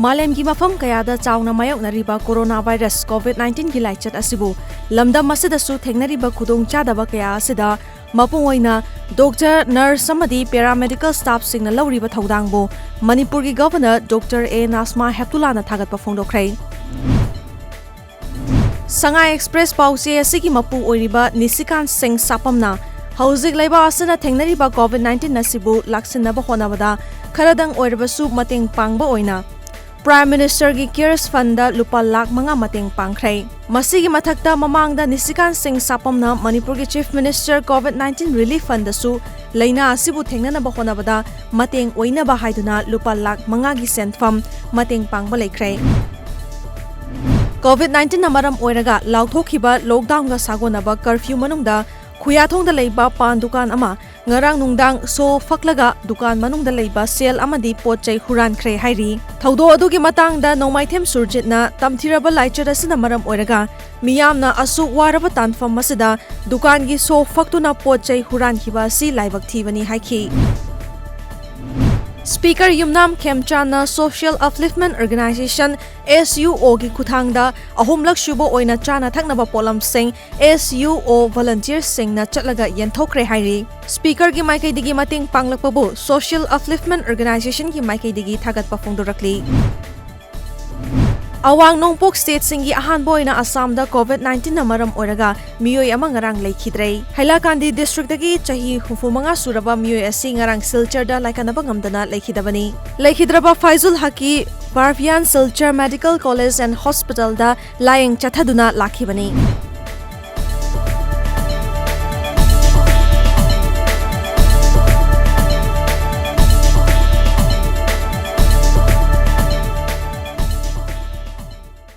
Malemgi mafam kayada chauna mayoknariba coronavirus COVID-19 gi laichat asibu lamdam asida thengnariba khudong chadaba kaya asida mapung oina doctor nurse samadi paramedical staff singna lawriba thodangbo Manipur gi governor Dr. A Nasma Heptulana thagatpa phongdokhrei Sangai Express pause asigi mapu oiriba Nisikan Singh Sapamna hauzik laiba asana thengnariba COVID-19 nasibu laksinaba honabada kharadang oiribasu mateng pangba oina Prime Minister gi Cares Fund da lupa lakh manga mateng pangkhrei masigi mathakta mamangda Nisikan Singh Sapamna Manipur gi Chief Minister COVID-19 Relief Fund da su leina asibu thengnana ba honabada mateng oina ba haiduna lupa lakh manga gi senfam mateng pangba leikrei COVID-19 na maram oiraga lauthokhiba lockdown ga sagonaba curfew manungda Khuyathongda leiba pan dukan ama ngarang nungdang so faklaga dukan manungda leiba sel amadi potchai huran khre hairi thaudo adugi matangda nomaithem surjitna tamthiraba laichar asina maram oiraga miyamna asuk waraba tanfam masida dukan gi so faktuna potchai huran khiba si laibak thibani haiki Speaker Yumnam Khemchana Social Upliftment Organization SUO gi kuthangda ahumlak shubo oina chana thaknaba polam sing SUO volunteers singna chatlaga yenthokre hairi Speaker gi maikai digi mating panglakpabu Social Upliftment Organization gi maikai digi thagatpa phongdorakli Awang Nongpok State singi ahan boina Assam da COVID-19 na maram oraga miyoi ama ngarang leikhidrei Hailakandi district dagi chahi hufumanga suraba miyoi asi ngarang Silchar da laikanaba ngamdana leikhidabani Leikhidraba Faizul Haki Barfian Silchar Medical College and Hospital da layeng chathaduna lakhibani